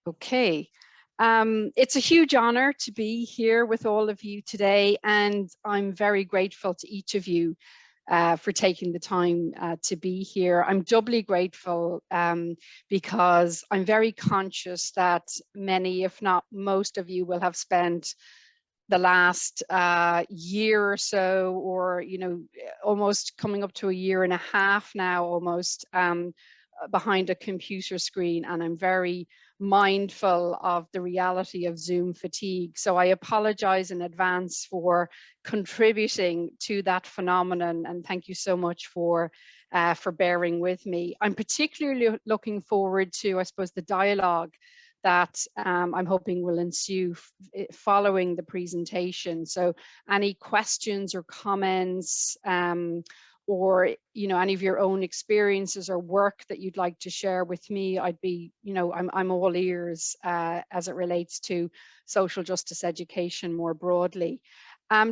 Okay. It's a huge honor to be here with all of you today, and I'm very grateful to each of you for taking the time to be here. I'm doubly grateful because I'm very conscious that many, if not most of you, will have spent the last year or so, or almost coming up to a year and a half now, almost behind a computer screen, and I'm very mindful of the reality of Zoom fatigue. So I apologize in advance for contributing to that phenomenon, and thank you so much for bearing with me. I'm particularly looking forward to, I suppose, the dialogue that I'm hoping will ensue following the presentation. So any questions or comments, or any of your own experiences or work that you'd like to share with me, I'd be, I'm all ears as it relates to social justice education more broadly.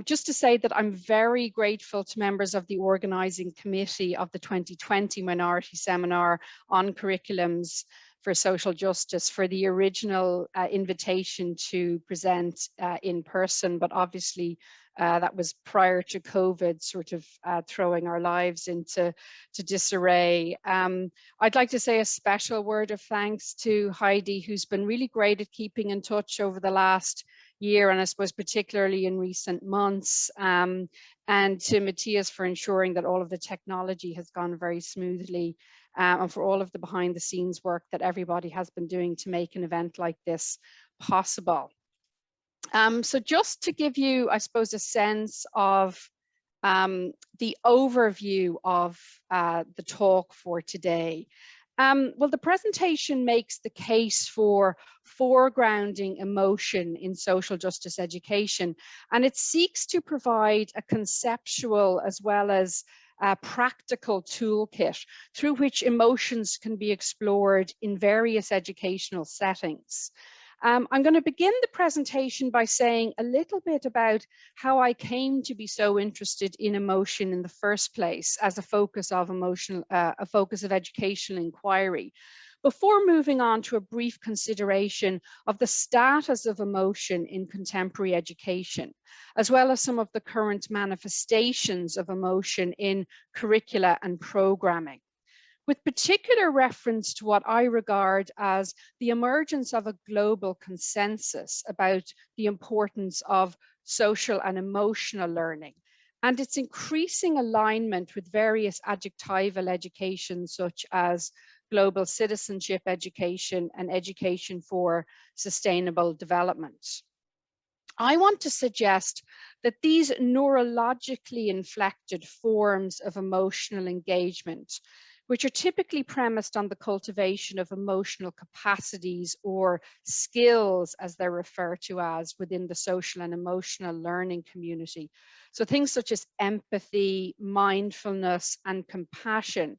Just to say that I'm very grateful to members of the organising committee of the 2020 Minority Seminar on Curriculums for Social Justice for the original invitation to present in person, but obviously that was prior to COVID sort of throwing our lives into disarray. I'd like to say a special word of thanks to Heidi, who's been really great at keeping in touch over the last year, and I suppose particularly in recent months, and to Matthias for ensuring that all of the technology has gone very smoothly, and for all of the behind the scenes work that everybody has been doing to make an event like this possible. So just to give you, I suppose, a sense of the overview of the talk for today. Well, the presentation makes the case for foregrounding emotion in social justice education, and it seeks to provide a conceptual as well as a practical toolkit through which emotions can be explored in various educational settings. I'm going to begin the presentation by saying a little bit about how I came to be so interested in emotion in the first place as a focus of educational inquiry, before moving on to a brief consideration of the status of emotion in contemporary education, as well as some of the current manifestations of emotion in curricula and programming, with particular reference to what I regard as the emergence of a global consensus about the importance of social and emotional learning, and its increasing alignment with various adjectival education, such as global citizenship education and education for sustainable development. I want to suggest that these neurologically inflected forms of emotional engagement, which are typically premised on the cultivation of emotional capacities or skills, as they're referred to as within the social and emotional learning community. So things such as empathy, mindfulness, and compassion,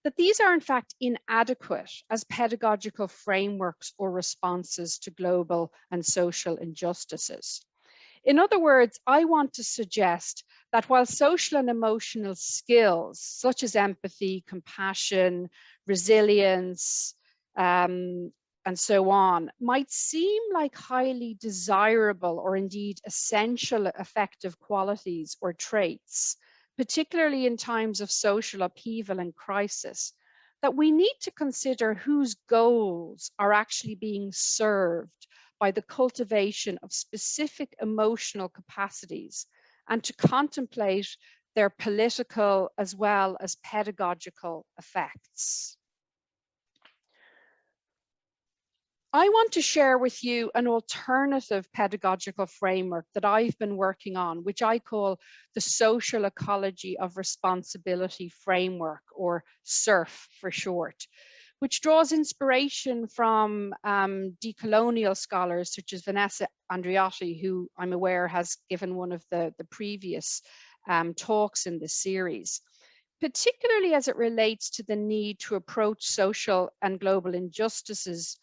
that these are in fact inadequate as pedagogical frameworks or responses to global and social injustices. In other words, I want to suggest that while social and emotional skills such as empathy, compassion, resilience, and so on might seem like highly desirable or indeed essential affective qualities or traits, particularly in times of social upheaval and crisis, that we need to consider whose goals are actually being served by the cultivation of specific emotional capacities, and to contemplate their political as well as pedagogical effects. I want to share with you an alternative pedagogical framework that I've been working on, which I call the Social Ecology of Responsibility Framework, or SERF for short, which draws inspiration from decolonial scholars such as Vanessa Andreotti, who I'm aware has given one of the previous talks in this series, particularly as it relates to the need to approach social and global injustices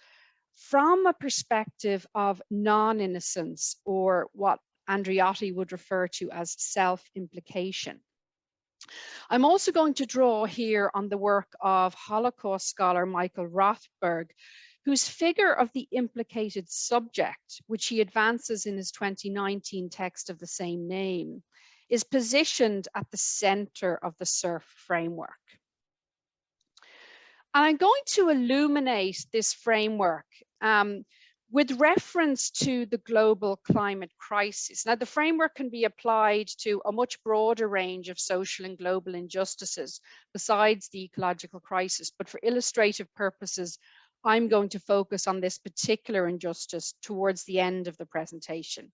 from a perspective of non-innocence, or what Andreotti would refer to as self-implication. I'm also going to draw here on the work of Holocaust scholar Michael Rothberg, whose figure of the implicated subject, which he advances in his 2019 text of the same name, is positioned at the center of the SURF framework. And I'm going to illuminate this framework with reference to the global climate crisis. Now, the framework can be applied to a much broader range of social and global injustices besides the ecological crisis, but for illustrative purposes, I'm going to focus on this particular injustice towards the end of the presentation.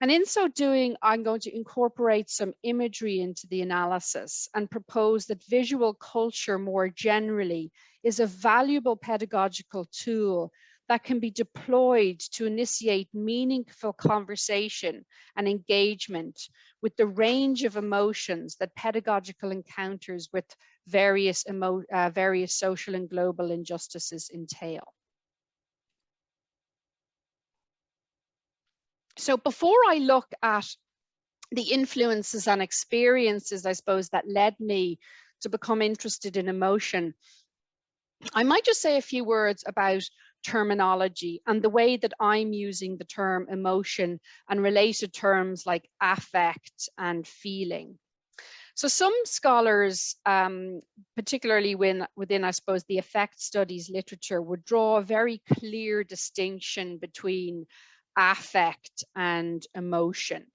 And in so doing, I'm going to incorporate some imagery into the analysis and propose that visual culture more generally is a valuable pedagogical tool that can be deployed to initiate meaningful conversation and engagement with the range of emotions that pedagogical encounters with various social and global injustices entail. So before I look at the influences and experiences, I suppose, that led me to become interested in emotion, I might just say a few words about terminology and the way that I'm using the term emotion and related terms like affect and feeling. So some scholars, particularly within, I suppose, the affect studies literature, would draw a very clear distinction between affect and emotion.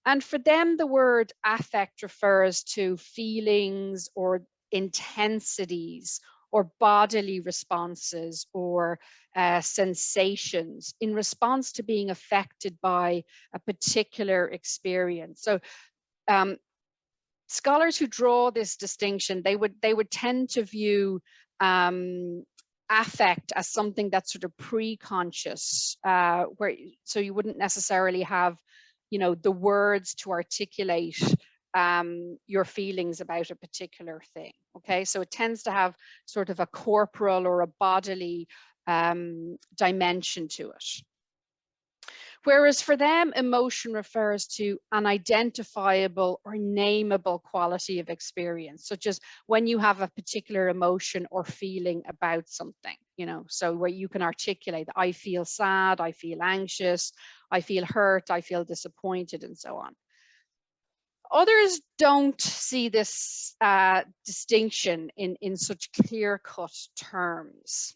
And for them, the word affect refers to feelings or intensities or bodily responses or sensations in response to being affected by a particular experience. So scholars who draw this distinction, they would tend to view affect as something that's sort of pre-conscious, so you wouldn't necessarily have, the words to articulate your feelings about a particular thing. Okay, so it tends to have sort of a corporal or a bodily dimension to it. Whereas for them, emotion refers to an identifiable or nameable quality of experience, such as when you have a particular emotion or feeling about something, so where you can articulate, I feel sad, I feel anxious, I feel hurt, I feel disappointed, and so on. Others don't see this distinction in such clear-cut terms.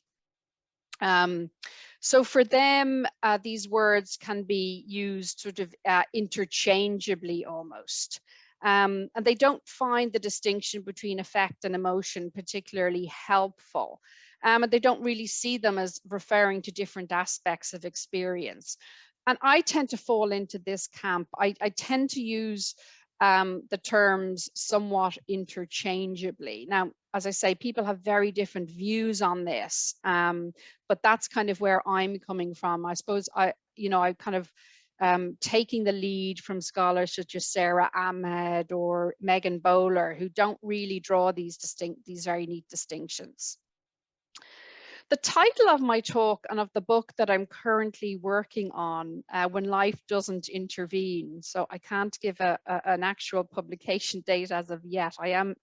So for them, these words can be used sort of interchangeably almost. And they don't find the distinction between affect and emotion particularly helpful. And they don't really see them as referring to different aspects of experience. And I tend to fall into this camp. I tend to use the terms somewhat interchangeably. Now, as I say, people have very different views on this, but that's kind of where I'm coming from. I suppose I kind of taking the lead from scholars such as Sarah Ahmed or Megan Bowler, who don't really draw these very neat distinctions. The title of my talk and of the book that I'm currently working on, When Life Doesn't Intervene, so I can't give an actual publication date as of yet. I am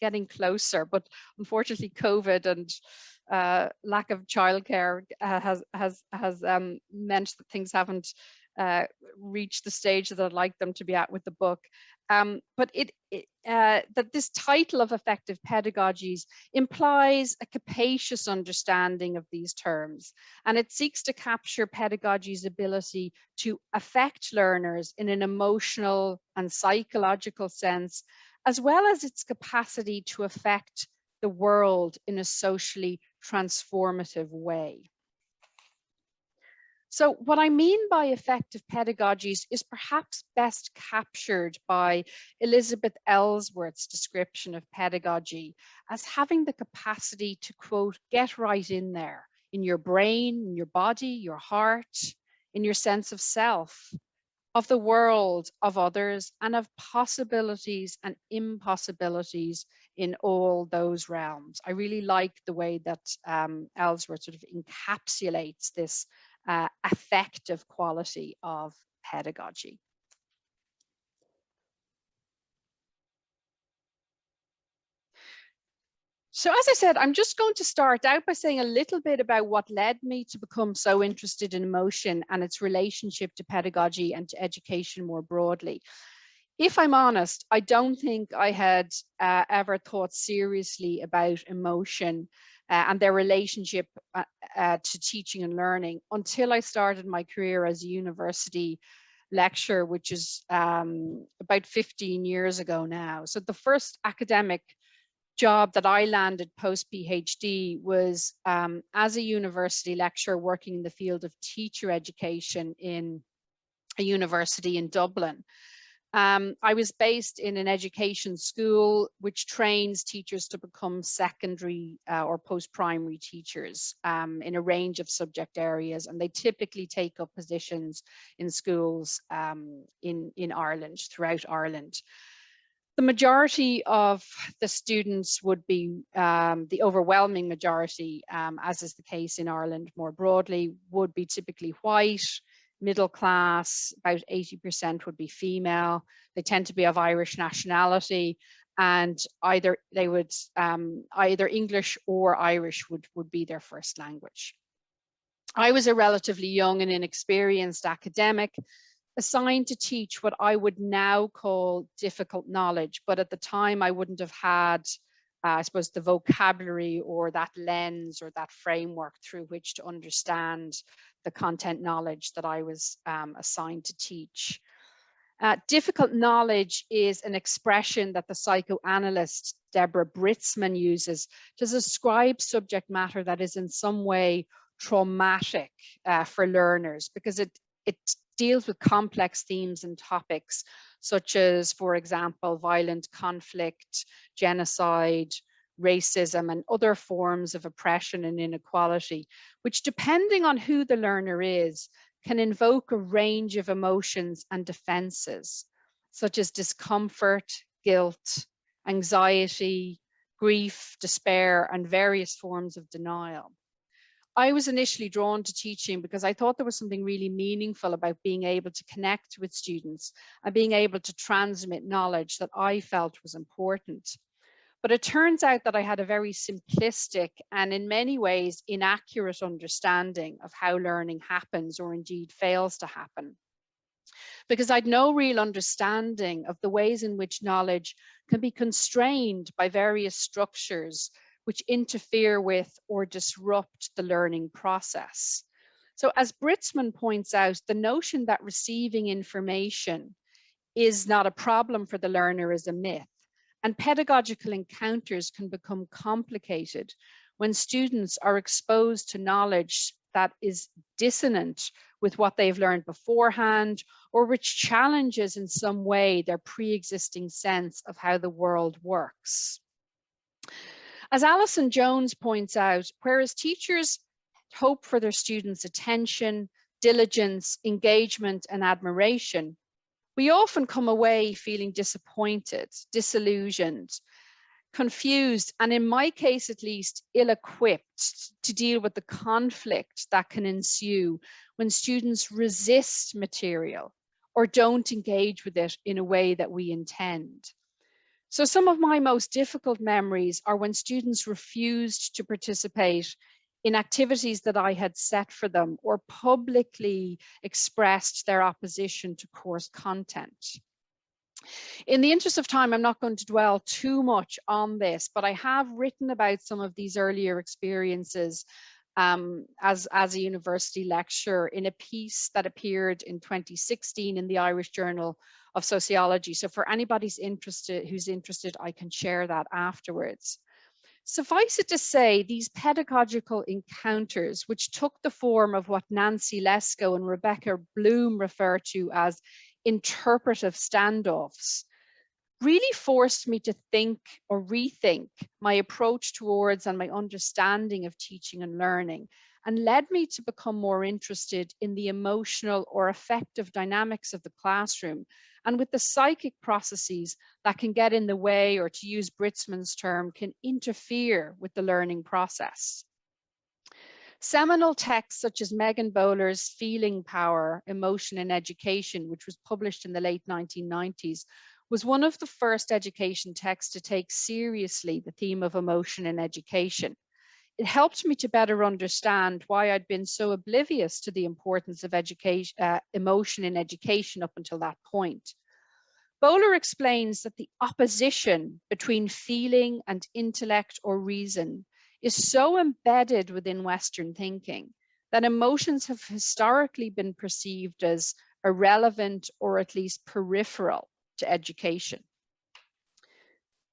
getting closer, but unfortunately COVID and lack of childcare has meant that things haven't reached the stage that I'd like them to be at with the book. But that this title of Affective Pedagogies implies a capacious understanding of these terms, and it seeks to capture pedagogy's ability to affect learners in an emotional and psychological sense, as well as its capacity to affect the world in a socially transformative way. So what I mean by affective pedagogies is perhaps best captured by Elizabeth Ellsworth's description of pedagogy as having the capacity to, quote, get right in there, in your brain, in your body, your heart, in your sense of self, of the world, of others, and of possibilities and impossibilities in all those realms. I really like the way that Ellsworth sort of encapsulates this affective quality of pedagogy. So as I said, I'm just going to start out by saying a little bit about what led me to become so interested in emotion and its relationship to pedagogy and to education more broadly. If I'm honest, I don't think I had ever thought seriously about emotion and their relationship to teaching and learning until I started my career as a university lecturer, which is about 15 years ago now. So the first academic job that I landed post PhD was as a university lecturer working in the field of teacher education in a university in Dublin. I was based in an education school which trains teachers to become secondary or post-primary teachers in a range of subject areas, and they typically take up positions in schools in Ireland, throughout Ireland. The majority of the students would be, the overwhelming majority, as is the case in Ireland more broadly, would be typically white, middle class, about 80% would be female. They tend to be of Irish nationality, and either they would, either English or Irish would be their first language. I was a relatively young and inexperienced academic, assigned to teach what I would now call difficult knowledge, but at the time I wouldn't have had, I suppose, the vocabulary or that lens or that framework through which to understand the content knowledge that I was assigned to teach. Difficult knowledge is an expression that the psychoanalyst Deborah Britzman uses to describe subject matter that is in some way traumatic for learners, because it deals with complex themes and topics such as, for example, violent conflict, genocide, racism, and other forms of oppression and inequality, which, depending on who the learner is, can invoke a range of emotions and defenses, such as discomfort, guilt, anxiety, grief, despair, and various forms of denial. I was initially drawn to teaching because I thought there was something really meaningful about being able to connect with students and being able to transmit knowledge that I felt was important. But it turns out that I had a very simplistic and in many ways inaccurate understanding of how learning happens, or indeed fails to happen, because I'd no real understanding of the ways in which knowledge can be constrained by various structures which interfere with or disrupt the learning process. So as Britzman points out, the notion that receiving information is not a problem for the learner is a myth. And pedagogical encounters can become complicated when students are exposed to knowledge that is dissonant with what they've learned beforehand, or which challenges in some way their pre-existing sense of how the world works. As Alison Jones points out, whereas teachers hope for their students' attention, diligence, engagement, and admiration, we often come away feeling disappointed, disillusioned, confused, and in my case at least, ill-equipped to deal with the conflict that can ensue when students resist material or don't engage with it in a way that we intend. So some of my most difficult memories are when students refused to participate in activities that I had set for them, or publicly expressed their opposition to course content. In the interest of time, I'm not going to dwell too much on this, but I have written about some of these earlier experiences as a university lecturer in a piece that appeared in 2016 in the Irish Journal of Sociology. So for anybody who's interested, I can share that afterwards. Suffice it to say, these pedagogical encounters, which took the form of what Nancy Lesko and Rebecca Bloom refer to as interpretive standoffs, really forced me to think or rethink my approach towards and my understanding of teaching and learning, and led me to become more interested in the emotional or affective dynamics of the classroom and with the psychic processes that can get in the way, or to use Britzman's term, can interfere with the learning process. Seminal texts such as Megan Bowler's Feeling Power, Emotion in Education, which was published in the late 1990s, was one of the first education texts to take seriously the theme of emotion in education. It helped me to better understand why I'd been so oblivious to the importance of emotion in education up until that point. Bowler explains that the opposition between feeling and intellect or reason is so embedded within Western thinking that emotions have historically been perceived as irrelevant or at least peripheral to education.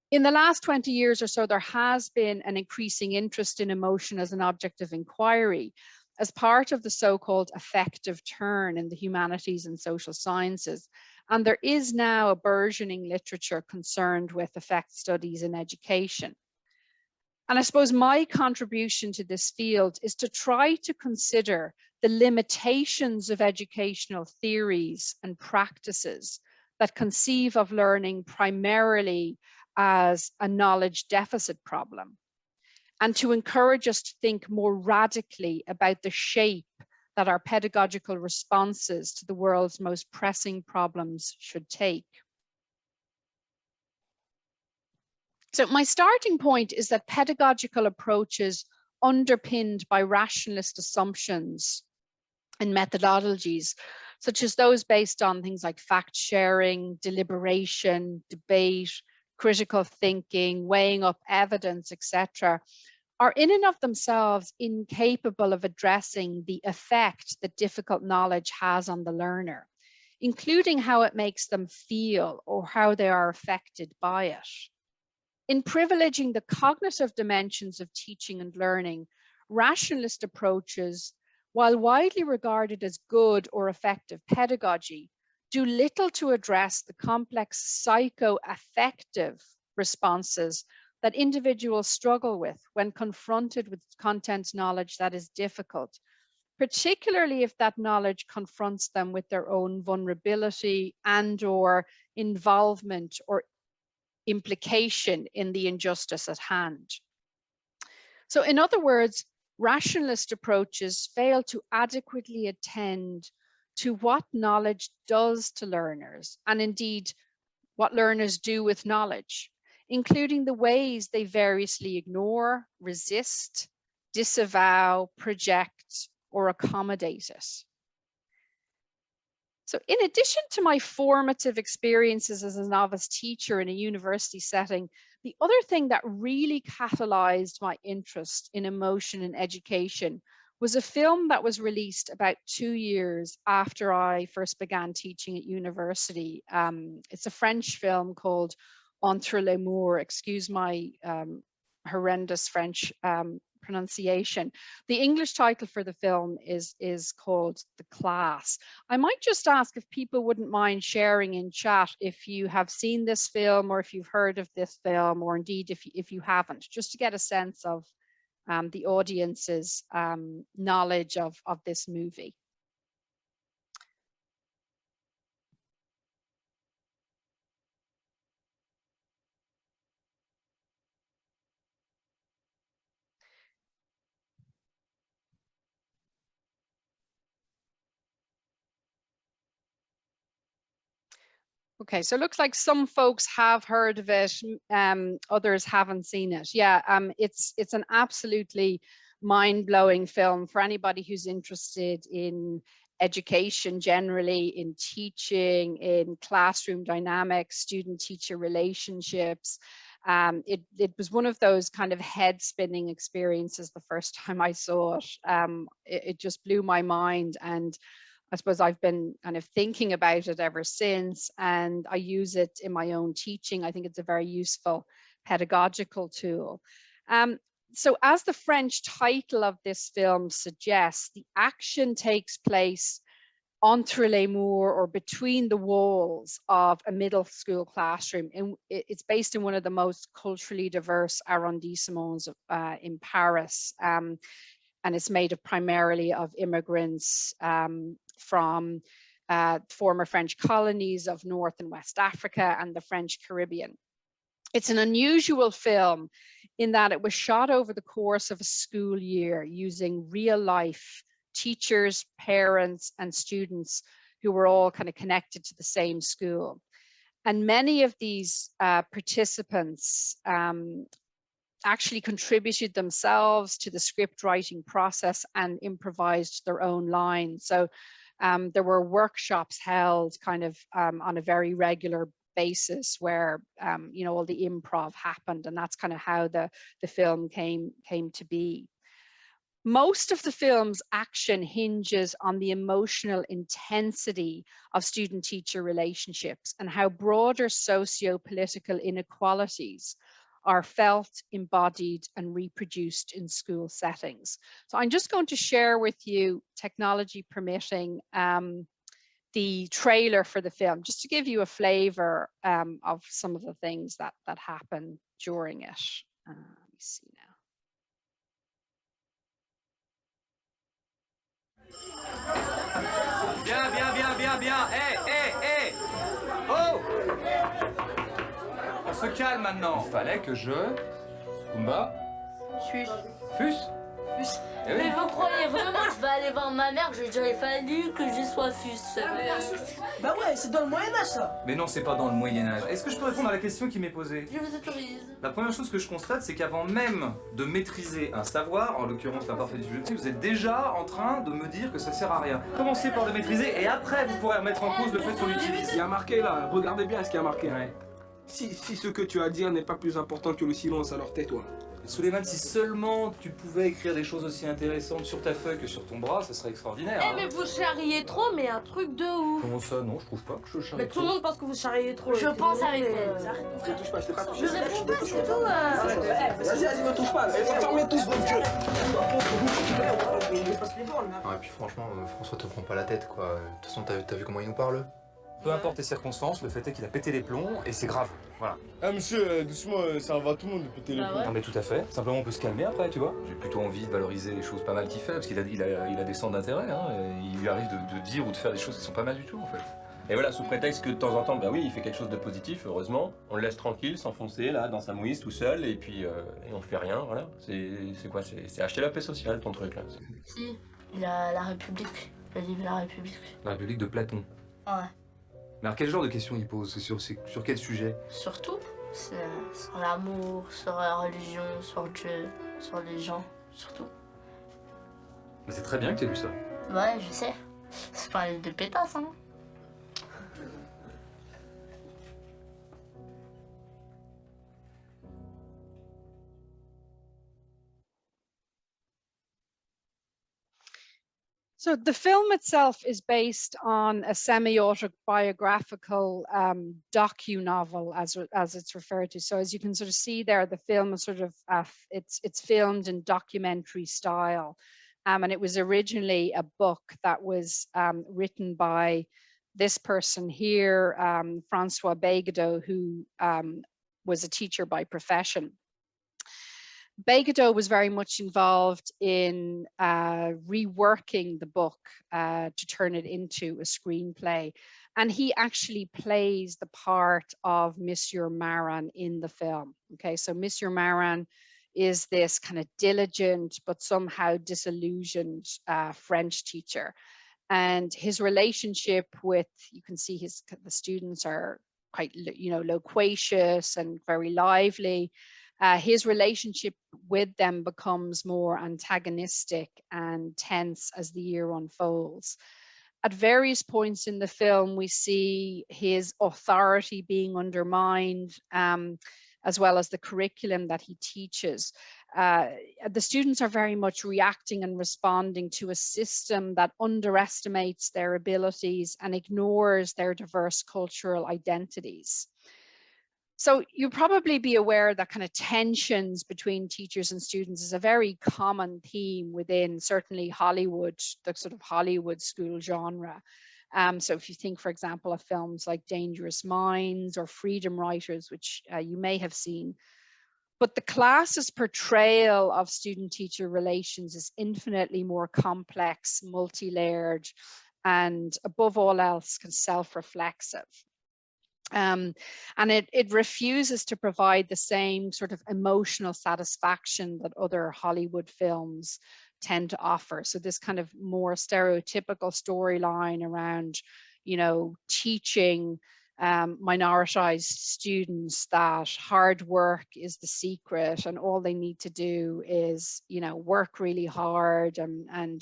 In the last 20 years or so, there has been an increasing interest in emotion as an object of inquiry as part of the so-called affective turn in the humanities and social sciences. And there is now a burgeoning literature concerned with affect studies in education. And I suppose my contribution to this field is to try to consider the limitations of educational theories and practices that conceive of learning primarily as a knowledge deficit problem, and to encourage us to think more radically about the shape that our pedagogical responses to the world's most pressing problems should take. So my starting point is that pedagogical approaches underpinned by rationalist assumptions and methodologies, such as those based on things like fact sharing, deliberation, debate, critical thinking, weighing up evidence, etc., are in and of themselves incapable of addressing the effect that difficult knowledge has on the learner, including how it makes them feel or how they are affected by it. In privileging the cognitive dimensions of teaching and learning, rationalist approaches, while widely regarded as good or effective pedagogy, do little to address the complex psychoaffective responses that individuals struggle with when confronted with content knowledge that is difficult, particularly if that knowledge confronts them with their own vulnerability and/or involvement or implication in the injustice at hand. So in other words, rationalist approaches fail to adequately attend to what knowledge does to learners, and indeed what learners do with knowledge, including the ways they variously ignore, resist, disavow, project, or accommodate it. So in addition to my formative experiences as a novice teacher in a university setting, the other thing that really catalyzed my interest in emotion in education was a film that was released about 2 years after I first began teaching at university. It's a French film called Entre les Murs, excuse my horrendous French pronunciation. The English title for the film is called The Class. I might just ask if people wouldn't mind sharing in chat if you have seen this film or if you've heard of this film, or indeed if you haven't, just to get a sense of the audience's knowledge of this movie. Okay, so it looks like some folks have heard of it, others haven't seen it. Yeah, it's an absolutely mind-blowing film for anybody who's interested in education generally, in teaching, in classroom dynamics, student-teacher relationships. It was one of those kind of head-spinning experiences the first time I saw it. It just blew my mind, and I suppose I've been kind of thinking about it ever since, and I use it in my own teaching. I think it's a very useful pedagogical tool. So as the French title of this film suggests, the action takes place entre les murs, or between the walls of a middle school classroom. And it's based in one of the most culturally diverse arrondissements in Paris. And it's made up primarily of immigrants from former French colonies of North and West Africa and the French Caribbean. It's an unusual film in that it was shot over the course of a school year using real life teachers, parents, and students who were all kind of connected to the same school. And many of these participants actually contributed themselves to the script writing process and improvised their own lines. So there were workshops held kind of on a very regular basis where you know, all the improv happened, and that's kind of how the film came to be. Most of the film's action hinges on the emotional intensity of student-teacher relationships and how broader socio-political inequalities are felt, embodied, and reproduced in school settings. So I'm just going to share with you, technology permitting, the trailer for the film, just to give you a flavor of some of the things that happen during it. Let me see now. Bien, bien, bien, bien, bien. Oh! On se calme maintenant. Il fallait que je... Kumba? Fus? Eh oui. Mais vous croyez vraiment que je vais aller voir ma mère? J'ai déjà fallu que je sois fus. Bah ouais, c'est dans le Moyen-Âge ça. Mais non, c'est pas dans le Moyen-Âge. Est-ce que je peux répondre à la question qui m'est posée? Je vous autorise. La première chose que je constate, c'est qu'avant même de maîtriser un savoir, en l'occurrence la parfaite subjectivité, vous êtes déjà en train de me dire que ça sert à rien. Commencez par le maîtriser et après vous pourrez remettre en cause le fait qu'on l'utilise. Il y a marqué là, regardez bien ce qu'il y a marqué. Ouais. Si ce que tu as à dire n'est pas plus important que le silence, alors tais-toi. Souleymane, si seulement tu pouvais écrire des choses aussi intéressantes sur ta feuille que sur ton bras, ça serait extraordinaire. Eh mais vous charriez trop, mais un truc de ouf. Comment ça? Non, je trouve pas que je charrie. Mais tout le monde pense que vous charriez trop. Je pense avec elle. Ne touche pas, je t'ai pas touché. Je réponds pas, c'est tout. Vas-y, ne touche pas. Fermez tous votre gueule. Ah, et puis franchement, François te prend pas la tête quoi. De toute façon, t'as vu comment il nous parle? Peu importe les circonstances, le fait est qu'il a pété les plombs et c'est grave. Voilà. Ah monsieur, doucement, ça va à tout le monde de péter les plombs. Non mais tout à fait. Simplement on peut se calmer après, tu vois. J'ai plutôt envie de valoriser les choses pas mal qu'il fait, parce qu'il a des centres d'intérêt, hein, et il lui arrive de dire ou de faire des choses qui sont pas mal du tout en fait. Et voilà, sous prétexte que de temps en temps, bah oui, il fait quelque chose de positif, heureusement. On le laisse tranquille, s'enfoncer là, dans sa mouise tout seul, et puis et on fait rien, voilà. C'est quoi? C'est acheter la paix sociale, ton truc là. Si, il a la République, le livre La République. La République de Platon. Ouais. Mais alors quel genre de questions il pose? C'est sur quel sujet? Surtout, c'est sur l'amour, sur la religion, sur Dieu, sur les gens, surtout. Mais c'est très bien que t'aies lu ça. Ouais, je sais. C'est pas un livre de pétasse, hein. So the film itself is based on a semi-autobiographical docu-novel, as it's referred to. So as you can sort of see there, the film is sort of it's filmed in documentary style, and it was originally a book that was written by this person here, Francois Bégodeau, who was a teacher by profession. Bégodeau was very much involved in reworking the book to turn it into a screenplay. And he actually plays the part of Monsieur Maran in the film. Okay, so Monsieur Maran is this kind of diligent but somehow disillusioned French teacher. And his relationship with, you can see the students are quite, you know, loquacious and very lively. His relationship with them becomes more antagonistic and tense as the year unfolds. At various points in the film, we see his authority being undermined, as well as the curriculum that he teaches. The students are very much reacting and responding to a system that underestimates their abilities and ignores their diverse cultural identities. So you'll probably be aware that kind of tensions between teachers and students is a very common theme within certainly Hollywood, the sort of Hollywood school genre. So if you think, for example, of films like Dangerous Minds or Freedom Writers, which you may have seen, but the class's portrayal of student-teacher relations is infinitely more complex, multi-layered, and above all else, self-reflexive. And it refuses to provide the same sort of emotional satisfaction that other Hollywood films tend to offer. So this kind of more stereotypical storyline around, you know, teaching minoritized students that hard work is the secret and all they need to do is, you know, work really hard and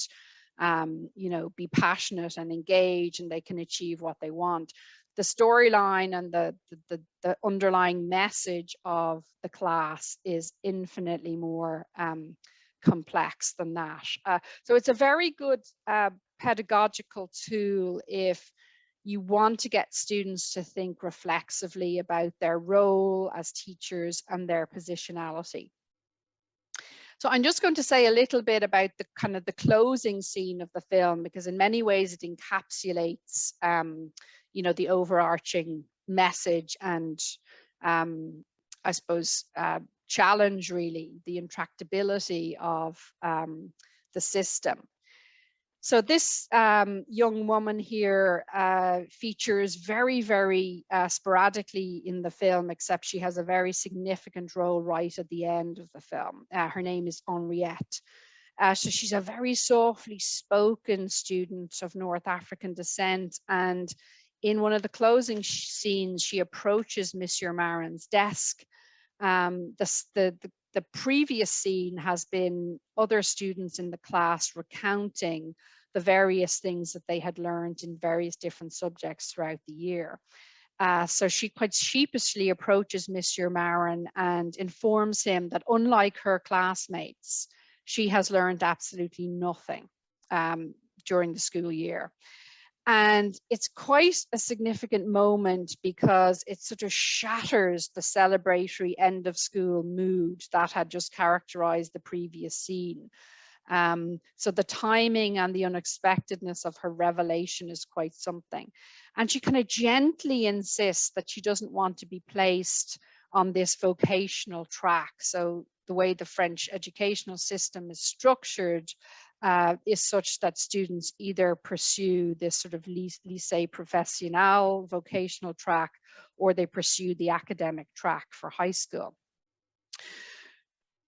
you know, be passionate and engage and they can achieve what they want. The storyline and the underlying message of the class is infinitely more complex than that. So it's a very good pedagogical tool if you want to get students to think reflexively about their role as teachers and their positionality. So I'm just going to say a little bit about the kind of the closing scene of the film, because in many ways it encapsulates, you know, the overarching message and I suppose challenge really the intractability of the system. So this young woman here features very, very sporadically in the film, except she has a very significant role right at the end of the film. Her name is Henriette. So she's a very softly spoken student of North African descent. And in one of the closing scenes, she approaches Monsieur Marin's desk. The previous scene has been other students in the class recounting the various things that they had learned in various different subjects throughout the year. So she quite sheepishly approaches Monsieur Marin and informs him that unlike her classmates, she has learned absolutely nothing during the school year. And it's quite a significant moment because it sort of shatters the celebratory end of school mood that had just characterized the previous scene. So the timing and the unexpectedness of her revelation is quite something. And she kind of gently insists that she doesn't want to be placed on this vocational track. So the way the French educational system is structured is such that students either pursue this sort of lycée professionnel vocational track, or they pursue the academic track for high school.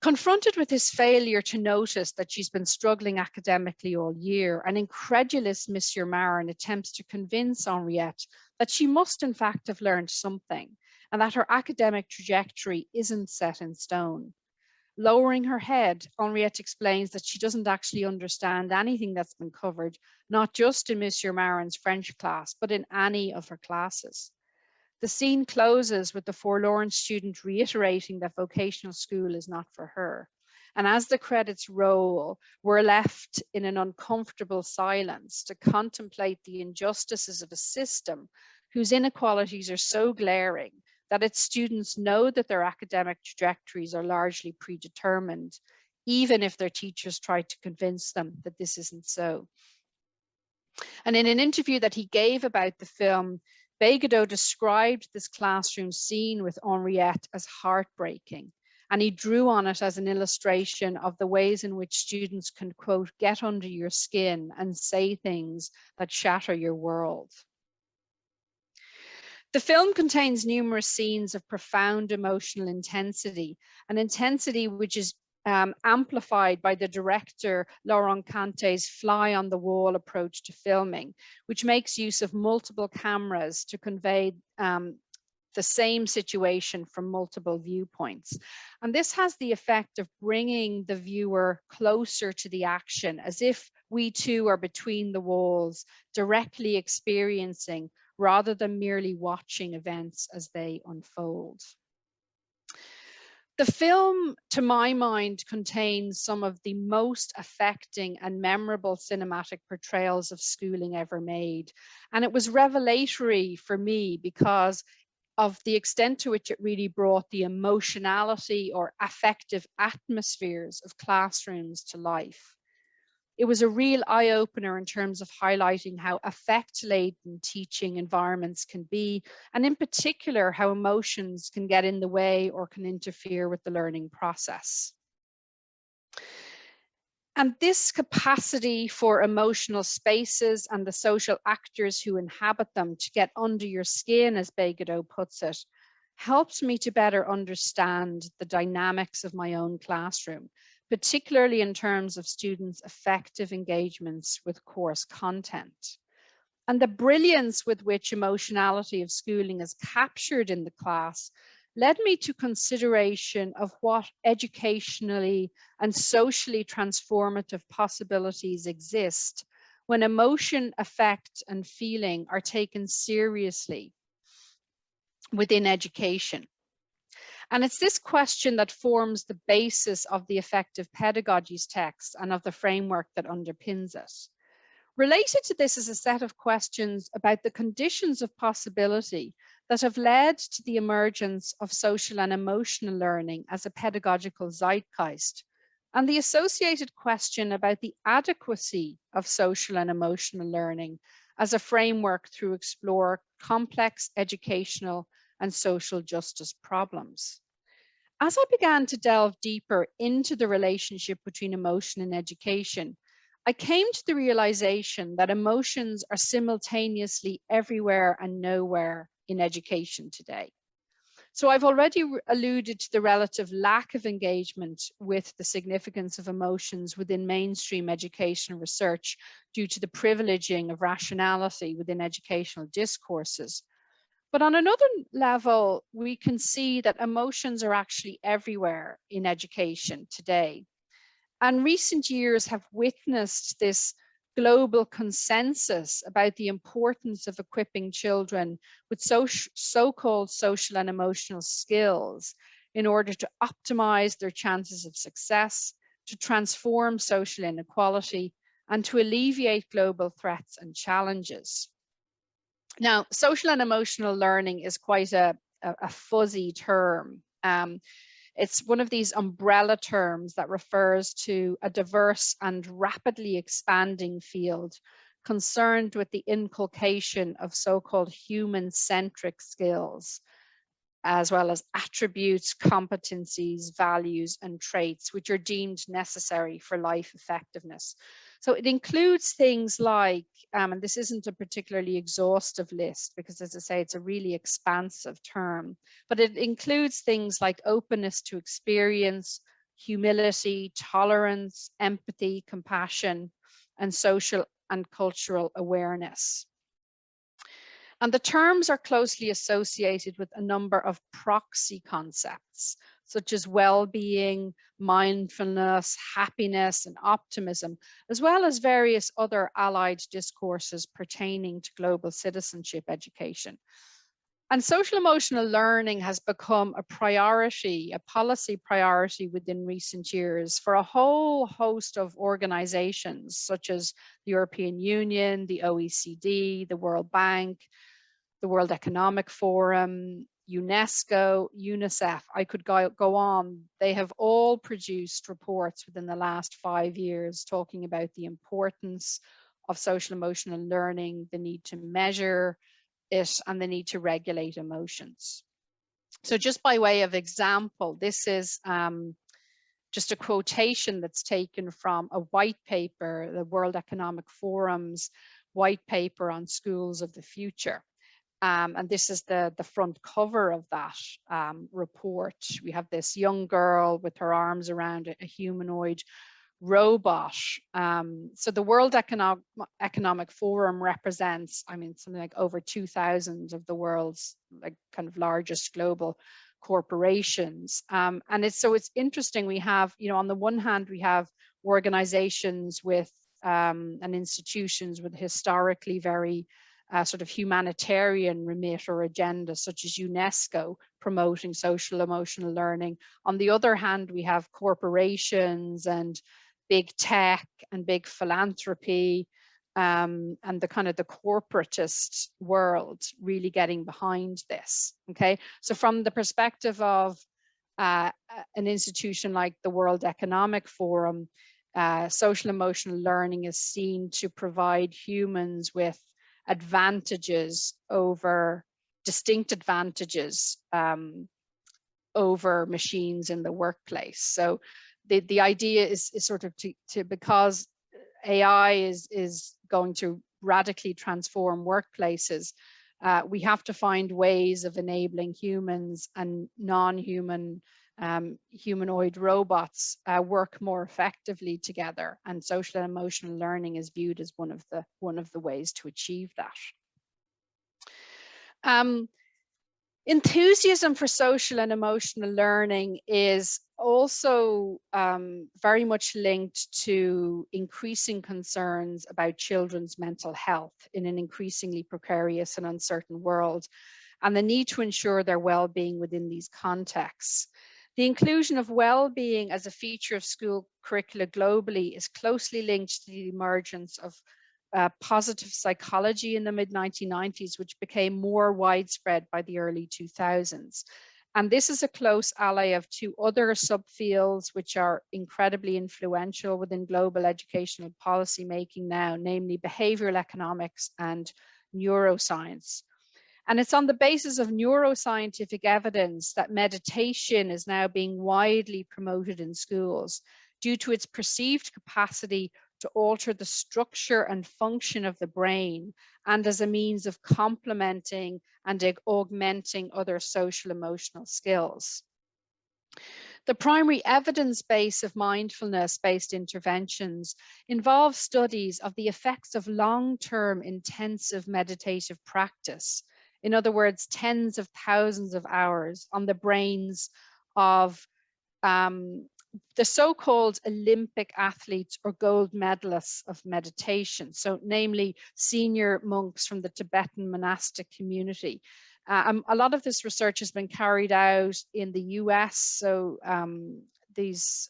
Confronted with his failure to notice that she's been struggling academically all year, an incredulous Monsieur Marin attempts to convince Henriette that she must in fact have learned something and that her academic trajectory isn't set in stone. Lowering her head, Henriette explains that she doesn't actually understand anything that's been covered, not just in Monsieur Marin's French class, but in any of her classes. The scene closes with the forlorn student reiterating that vocational school is not for her. And as the credits roll, we're left in an uncomfortable silence to contemplate the injustices of a system whose inequalities are so glaring that its students know that their academic trajectories are largely predetermined, even if their teachers try to convince them that this isn't so. And in an interview that he gave about the film, Bégodeau described this classroom scene with Henriette as heartbreaking, and he drew on it as an illustration of the ways in which students can, quote, get under your skin and say things that shatter your world. The film contains numerous scenes of profound emotional intensity, an intensity which is amplified by the director Laurent Cante's fly-on-the-wall approach to filming, which makes use of multiple cameras to convey the same situation from multiple viewpoints. And this has the effect of bringing the viewer closer to the action, as if we too are between the walls, directly experiencing rather than merely watching events as they unfold. The film, to my mind, contains some of the most affecting and memorable cinematic portrayals of schooling ever made. And it was revelatory for me because of the extent to which it really brought the emotionality or affective atmospheres of classrooms to life. It was a real eye-opener in terms of highlighting how affect-laden teaching environments can be, and in particular, how emotions can get in the way or can interfere with the learning process. And this capacity for emotional spaces and the social actors who inhabit them to get under your skin, as Bégodeau puts it, helped me to better understand the dynamics of my own classroom, particularly in terms of students' effective engagements with course content. And the brilliance with which emotionality of schooling is captured in the class led me to consideration of what educationally and socially transformative possibilities exist when emotion, affect, and feeling are taken seriously within education. And it's this question that forms the basis of the Affective Pedagogies text and of the framework that underpins it. Related to this is a set of questions about the conditions of possibility that have led to the emergence of social and emotional learning as a pedagogical zeitgeist, and the associated question about the adequacy of social and emotional learning as a framework to explore complex educational and social justice problems. As I began to delve deeper into the relationship between emotion and education, I came to the realization that emotions are simultaneously everywhere and nowhere in education today. So I've already alluded to the relative lack of engagement with the significance of emotions within mainstream education research due to the privileging of rationality within educational discourses. But on another level, we can see that emotions are actually everywhere in education today. And recent years have witnessed this global consensus about the importance of equipping children with so-called social and emotional skills in order to optimize their chances of success, to transform social inequality, and to alleviate global threats and challenges. Now, social and emotional learning is quite a fuzzy term. It's one of these umbrella terms that refers to a diverse and rapidly expanding field concerned with the inculcation of so-called human-centric skills, as well as attributes, competencies, values, and traits, which are deemed necessary for life effectiveness. So it includes things like, and this isn't a particularly exhaustive list because, as I say, it's a really expansive term, but it includes things like openness to experience, humility, tolerance, empathy, compassion, and social and cultural awareness. And the terms are closely associated with a number of proxy concepts, such as well-being, mindfulness, happiness, and optimism, as well as various other allied discourses pertaining to global citizenship education. And social emotional learning has become a priority, a policy priority within recent years for a whole host of organizations, such as the European Union, the OECD, the World Bank, the World Economic Forum, UNESCO, UNICEF. I could go on. They have all produced reports within the last 5 years talking about the importance of social emotional learning, the need to measure it, and the need to regulate emotions. So just by way of example, this is just a quotation that's taken from a white paper, the World Economic Forum's white paper on schools of the future. And this is the front cover of that report. We have this young girl with her arms around a humanoid robot. So the World Economic Forum represents, I mean, something like over 2,000 of the world's like kind of largest global corporations. And it's interesting. We have, you know, on the one hand, we have organizations with and institutions with historically very sort of humanitarian remit or agenda, such as UNESCO promoting social emotional learning. On the other hand, we have corporations and big tech and big philanthropy and the kind of the corporatist world really getting behind this. Okay, so from the perspective of an institution like the World Economic Forum, social emotional learning is seen to provide humans with advantages over distinct advantages over machines in the workplace. So the idea is sort of to because AI is going to radically transform workplaces, we have to find ways of enabling humans and non-human humanoid robots work more effectively together, and social and emotional learning is viewed as one of the ways to achieve that. Enthusiasm for social and emotional learning is also very much linked to increasing concerns about children's mental health in an increasingly precarious and uncertain world, and the need to ensure their well-being within these contexts. The inclusion of well-being as a feature of school curricula globally is closely linked to the emergence of positive psychology in the mid-1990s, which became more widespread by the early 2000s. And this is a close ally of two other subfields which are incredibly influential within global educational policy making now, namely behavioral economics and neuroscience. And it's on the basis of neuroscientific evidence that meditation is now being widely promoted in schools due to its perceived capacity to alter the structure and function of the brain, and as a means of complementing and augmenting other social emotional skills. The primary evidence base of mindfulness-based interventions involves studies of the effects of long-term intensive meditative practice. In other words, tens of thousands of hours on the brains of the so-called Olympic athletes or gold medalists of meditation, so namely senior monks from the Tibetan monastic community. A lot of this research has been carried out in the US, so these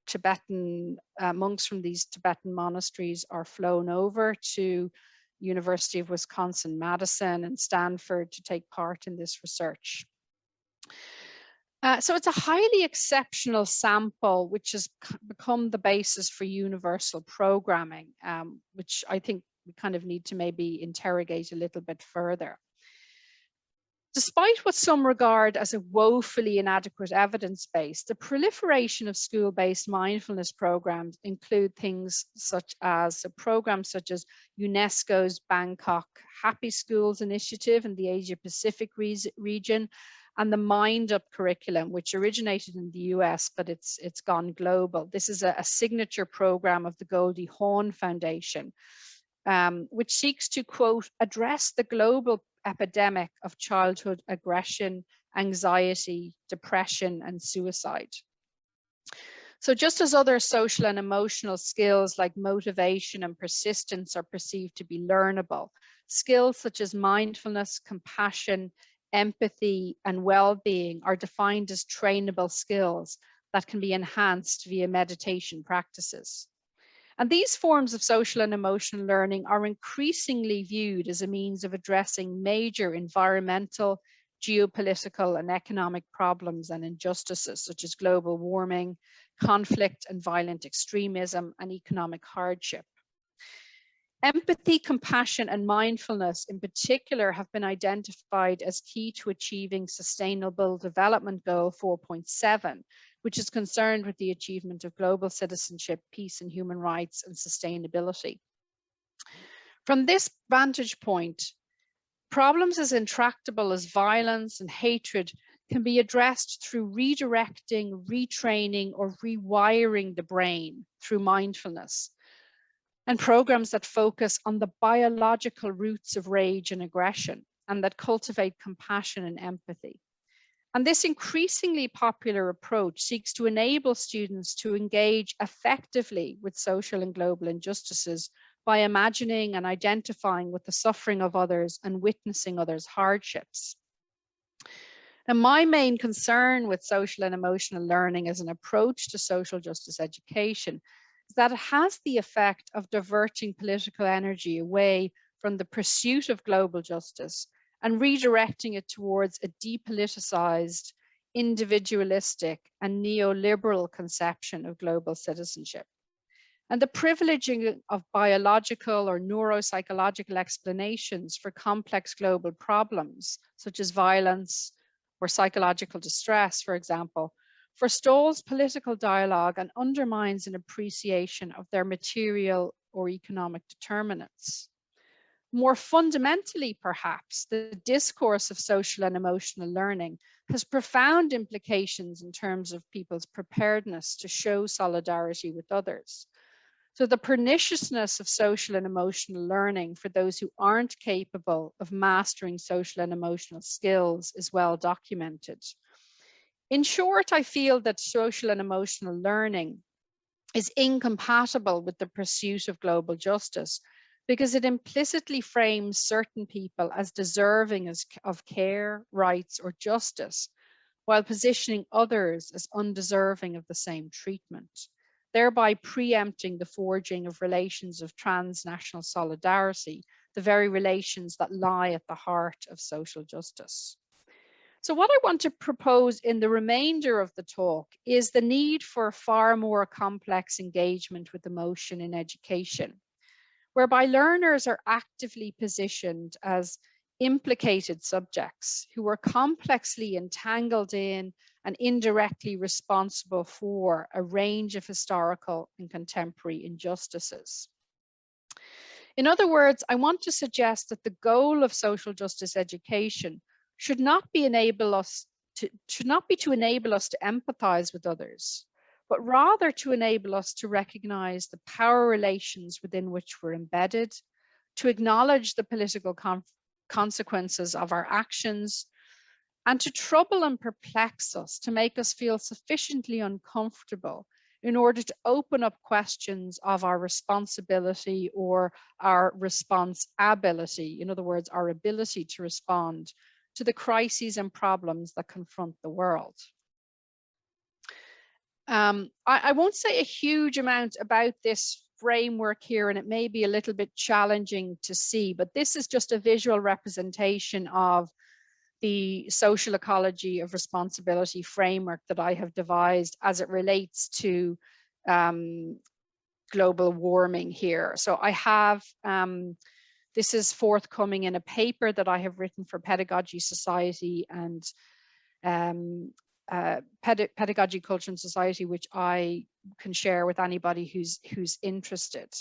Tibetan monks from these Tibetan monasteries are flown over to University of Wisconsin-Madison and Stanford to take part in this research. So it's a highly exceptional sample, which has become the basis for universal programming, which I think we kind of need to maybe interrogate a little bit further. Despite what some regard as a woefully inadequate evidence base, the proliferation of school-based mindfulness programs include things such as programs such as UNESCO's Bangkok Happy Schools Initiative in the Asia Pacific region, and the Mind Up curriculum, which originated in the US, but it's gone global. This is a signature program of the Goldie Hawn Foundation, which seeks to, quote, address the global epidemic of childhood aggression, anxiety, depression, and suicide. So just as other social and emotional skills like motivation and persistence are perceived to be learnable, skills such as mindfulness, compassion, empathy, and well-being are defined as trainable skills that can be enhanced via meditation practices. And these forms of social and emotional learning are increasingly viewed as a means of addressing major environmental, geopolitical, and economic problems and injustices, such as global warming, conflict and violent extremism, and economic hardship. Empathy, compassion, and mindfulness in particular have been identified as key to achieving Sustainable Development Goal 4.7, which is concerned with the achievement of global citizenship, peace and human rights, and sustainability. From this vantage point, problems as intractable as violence and hatred can be addressed through redirecting, retraining, or rewiring the brain through mindfulness, and programs that focus on the biological roots of rage and aggression and that cultivate compassion and empathy. And this increasingly popular approach seeks to enable students to engage effectively with social and global injustices by imagining and identifying with the suffering of others and witnessing others' hardships. And my main concern with social and emotional learning as an approach to social justice education is that it has the effect of diverting political energy away from the pursuit of global justice and redirecting it towards a depoliticized, individualistic, and neoliberal conception of global citizenship. And the privileging of biological or neuropsychological explanations for complex global problems, such as violence or psychological distress, for example, forestalls political dialogue and undermines an appreciation of their material or economic determinants. More fundamentally, perhaps, the discourse of social and emotional learning has profound implications in terms of people's preparedness to show solidarity with others. So the perniciousness of social and emotional learning for those who aren't capable of mastering social and emotional skills is well documented. In short, I feel that social and emotional learning is incompatible with the pursuit of global justice because it implicitly frames certain people as deserving of care, rights, or justice, while positioning others as undeserving of the same treatment, thereby preempting the forging of relations of transnational solidarity, the very relations that lie at the heart of social justice. So what I want to propose in the remainder of the talk is the need for far more complex engagement with emotion in education, whereby learners are actively positioned as implicated subjects who are complexly entangled in and indirectly responsible for a range of historical and contemporary injustices. In other words, I want to suggest that the goal of social justice education should not be to enable us to empathize with others, but rather to enable us to recognize the power relations within which we're embedded, to acknowledge the political consequences of our actions, and to trouble and perplex us, to make us feel sufficiently uncomfortable in order to open up questions of our responsibility or our responsibility, in other words, our ability to respond to the crises and problems that confront the world. I won't say a huge amount about this framework here, and it may be a little bit challenging to see, but this is just a visual representation of the social ecology of responsibility framework that I have devised as it relates to global warming here. So I have, this is forthcoming in a paper that I have written for Pedagogy Society and Pedagogy, Culture and Society, which I can share with anybody who's interested.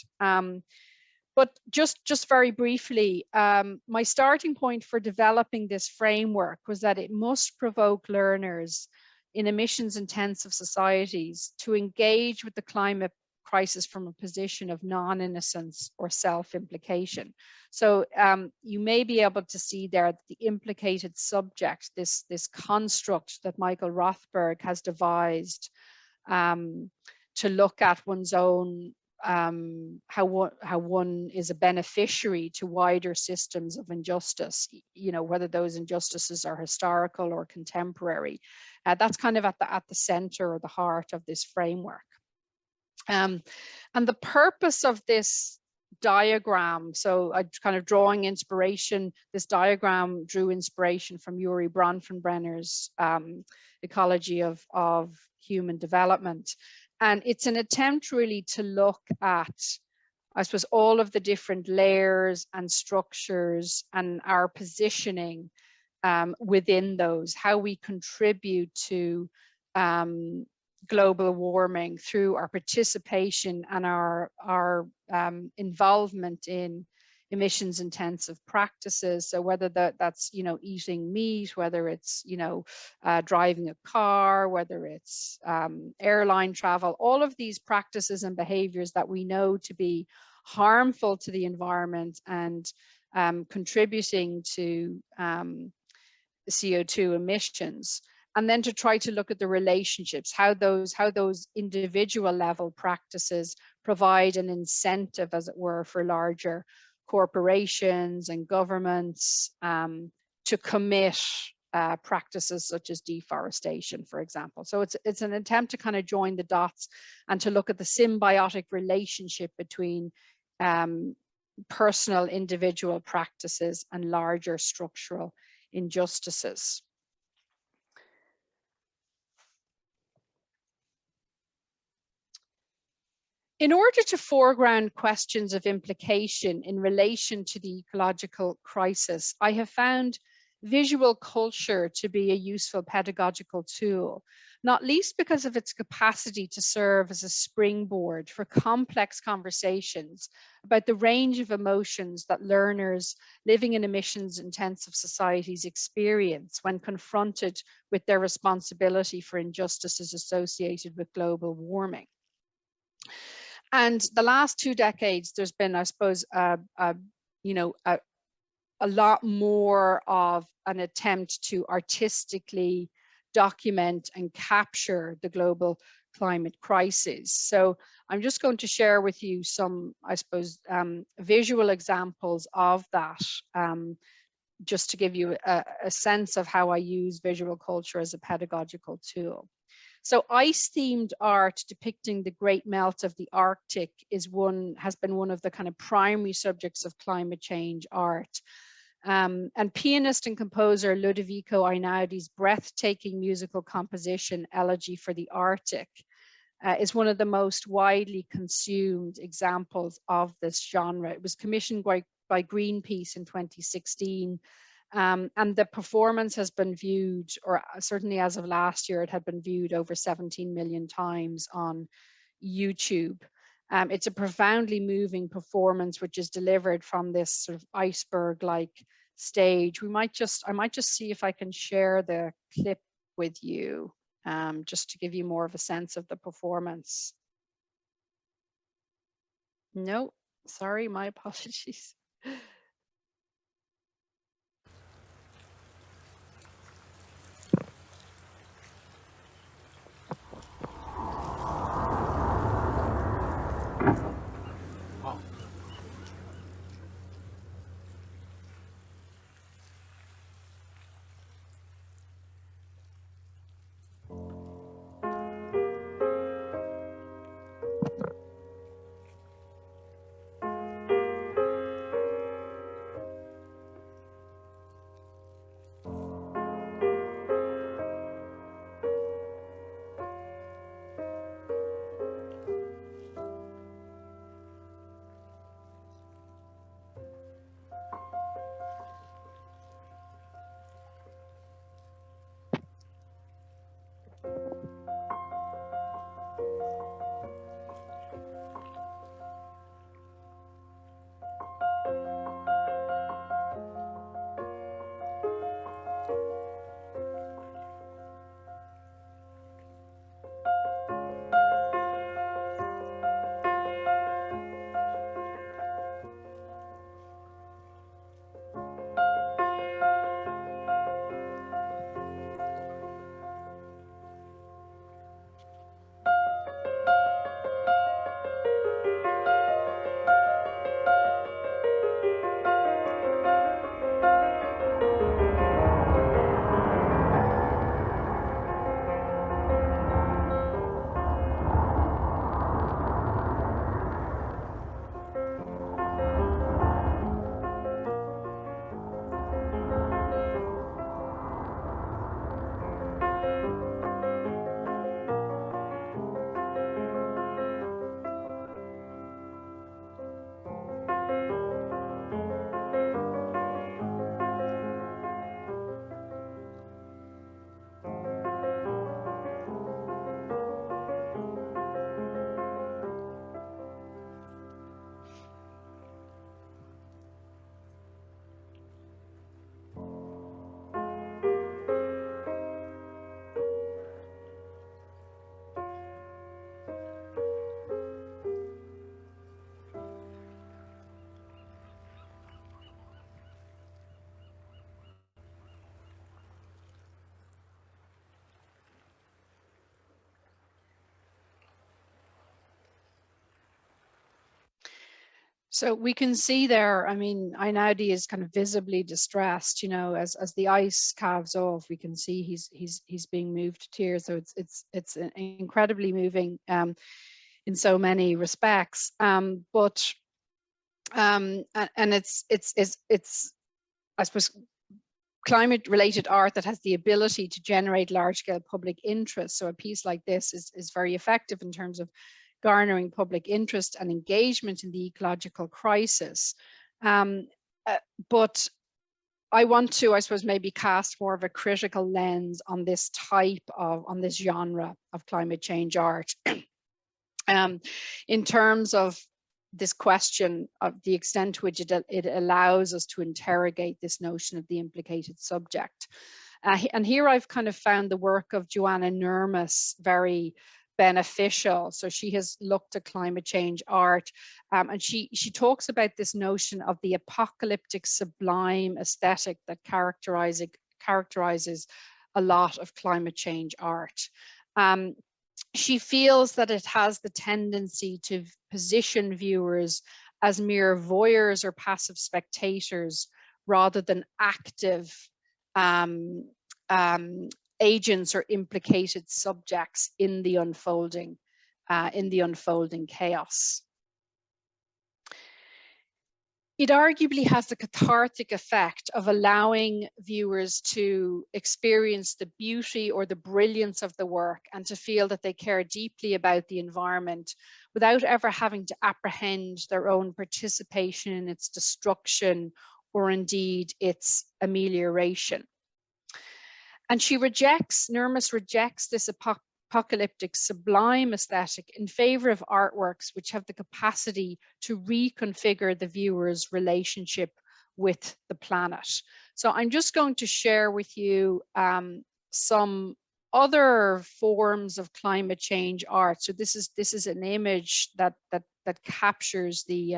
But just very briefly, my starting point for developing this framework was that it must provoke learners in emissions intensive societies to engage with the climate crisis from a position of non-innocence or self-implication. So you may be able to see there the implicated subject, this construct that Michael Rothberg has devised to look at one's own, how one is a beneficiary to wider systems of injustice, you know, whether those injustices are historical or contemporary. That's kind of at the center or the heart of this framework. And the purpose of this diagram, so I kind of drawing inspiration, this diagram drew inspiration from Yuri Bronfenbrenner's ecology of human development. And it's an attempt really to look at, I suppose, all of the different layers and structures and our positioning within those, how we contribute to global warming through our participation and our involvement in emissions intensive practices. So whether that's, you know, eating meat, whether it's, you know, driving a car, whether it's airline travel, all of these practices and behaviors that we know to be harmful to the environment and contributing to CO2 emissions. And then to try to look at the relationships, how those individual level practices provide an incentive, as it were, for larger corporations and governments to commit practices such as deforestation, for example. So it's an attempt to kind of join the dots and to look at the symbiotic relationship between personal individual practices and larger structural injustices. In order to foreground questions of implication in relation to the ecological crisis, I have found visual culture to be a useful pedagogical tool, not least because of its capacity to serve as a springboard for complex conversations about the range of emotions that learners living in emissions-intensive societies experience when confronted with their responsibility for injustices associated with global warming. And the last 2 decades, there's been, I suppose, you know, a lot more of an attempt to artistically document and capture the global climate crisis. So I'm just going to share with you some, I suppose, visual examples of that, just to give you a sense of how I use visual culture as a pedagogical tool. So ice-themed art depicting the great melt of the Arctic has been one of the kind of primary subjects of climate change art. And pianist and composer Ludovico Einaudi's breathtaking musical composition, Elegy for the Arctic, is one of the most widely consumed examples of this genre. It was commissioned by Greenpeace in 2016. And the performance has been viewed, or certainly as of last year, it had been viewed over 17 million times on YouTube. It's a profoundly moving performance, which is delivered from this sort of iceberg-like stage. I might just see if I can share the clip with you, just to give you more of a sense of the performance. No, sorry, my apologies. So we can see there, I mean, Einaudi is kind of visibly distressed, you know, as the ice calves off, we can see he's being moved to tears. So it's incredibly moving in so many respects. And it's I suppose climate related art that has the ability to generate large scale public interest. So a piece like this is very effective in terms of garnering public interest and engagement in the ecological crisis. But I want to, I suppose, maybe cast more of a critical lens on this on this genre of climate change art. In terms of this question of the extent to which it allows us to interrogate this notion of the implicated subject. And here I've kind of found the work of Joanna Nurmis very beneficial. So she has looked at climate change art, and she talks about this notion of the apocalyptic sublime aesthetic that characterizes a lot of climate change art. She feels that it has the tendency to position viewers as mere voyeurs or passive spectators rather than active agents or implicated subjects in the unfolding chaos. It arguably has the cathartic effect of allowing viewers to experience the beauty or the brilliance of the work and to feel that they care deeply about the environment without ever having to apprehend their own participation in its destruction or indeed its amelioration. And Nurmis rejects this apocalyptic sublime aesthetic in favor of artworks which have the capacity to reconfigure the viewer's relationship with the planet. So I'm just going to share with you some other forms of climate change art. So this is an image that captures the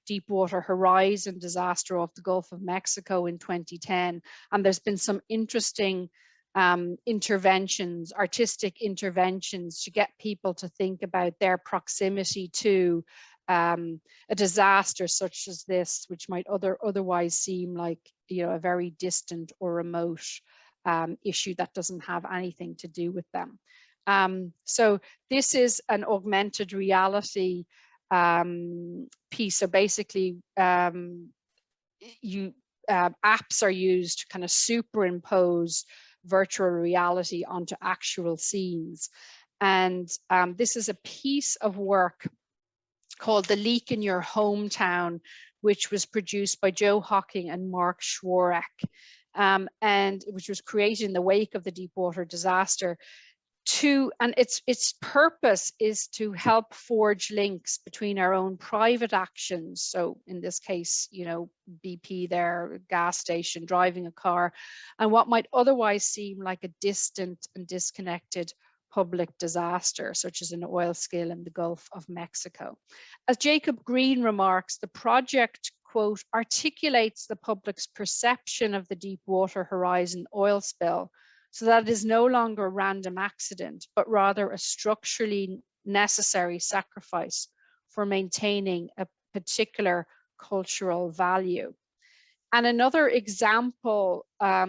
Deepwater Horizon disaster off the Gulf of Mexico in 2010. And there's been some interesting artistic interventions to get people to think about their proximity to a disaster such as this, which might otherwise seem like, you know, a very distant or remote issue that doesn't have anything to do with them. So this is an augmented reality piece. So basically, apps are used to kind of superimpose virtual reality onto actual scenes. And this is a piece of work called The Leak in Your Hometown, which was produced by Joe Hocking and Mark Schwarek, and which was created in the wake of the Deepwater disaster. And its purpose is to help forge links between our own private actions. So in this case, you know, BP there, gas station, driving a car, and what might otherwise seem like a distant and disconnected public disaster, such as an oil spill in the Gulf of Mexico. As Jacob Green remarks, the project, quote, articulates the public's perception of the Deepwater Horizon oil spill so that it is no longer a random accident, but rather a structurally necessary sacrifice for maintaining a particular cultural value. And another example, a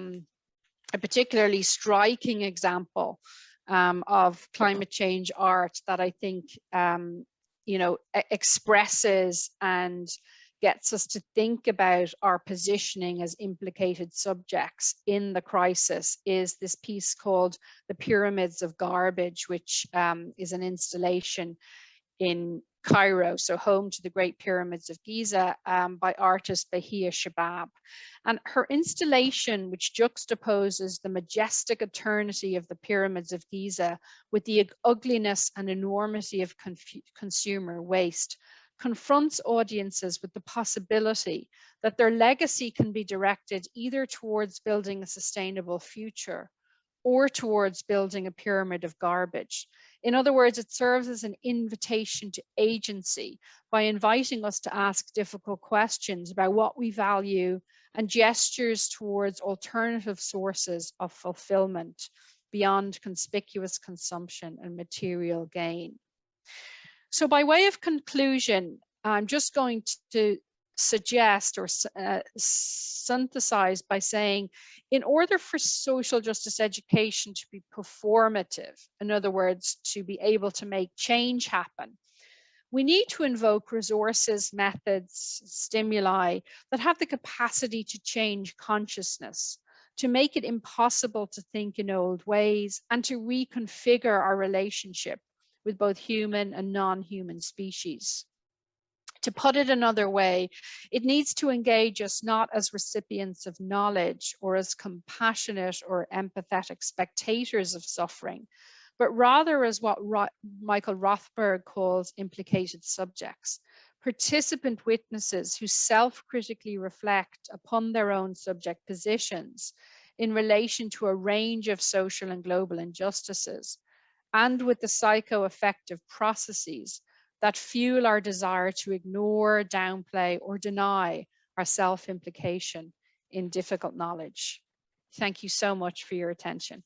particularly striking example of climate change art that I think, you know, expresses and gets us to think about our positioning as implicated subjects in the crisis is this piece called The Pyramids of Garbage, which is an installation in Cairo, so home to the Great Pyramids of Giza, by artist Bahia Shabab. And her installation, which juxtaposes the majestic eternity of the Pyramids of Giza with the ugliness and enormity of consumer waste, confronts audiences with the possibility that their legacy can be directed either towards building a sustainable future or towards building a pyramid of garbage. In other words, it serves as an invitation to agency by inviting us to ask difficult questions about what we value and gestures towards alternative sources of fulfillment beyond conspicuous consumption and material gain. So by way of conclusion, I'm just going to suggest or synthesize by saying, in order for social justice education to be performative, in other words, to be able to make change happen, we need to invoke resources, methods, stimuli that have the capacity to change consciousness, to make it impossible to think in old ways, and to reconfigure our relationship with both human and non-human species. To put it another way, it needs to engage us not as recipients of knowledge or as compassionate or empathetic spectators of suffering, but rather as what Michael Rothberg calls implicated subjects, participant witnesses who self-critically reflect upon their own subject positions in relation to a range of social and global injustices, and with the psychoaffective processes that fuel our desire to ignore, downplay, or deny our self-implication in difficult knowledge. Thank you so much for your attention.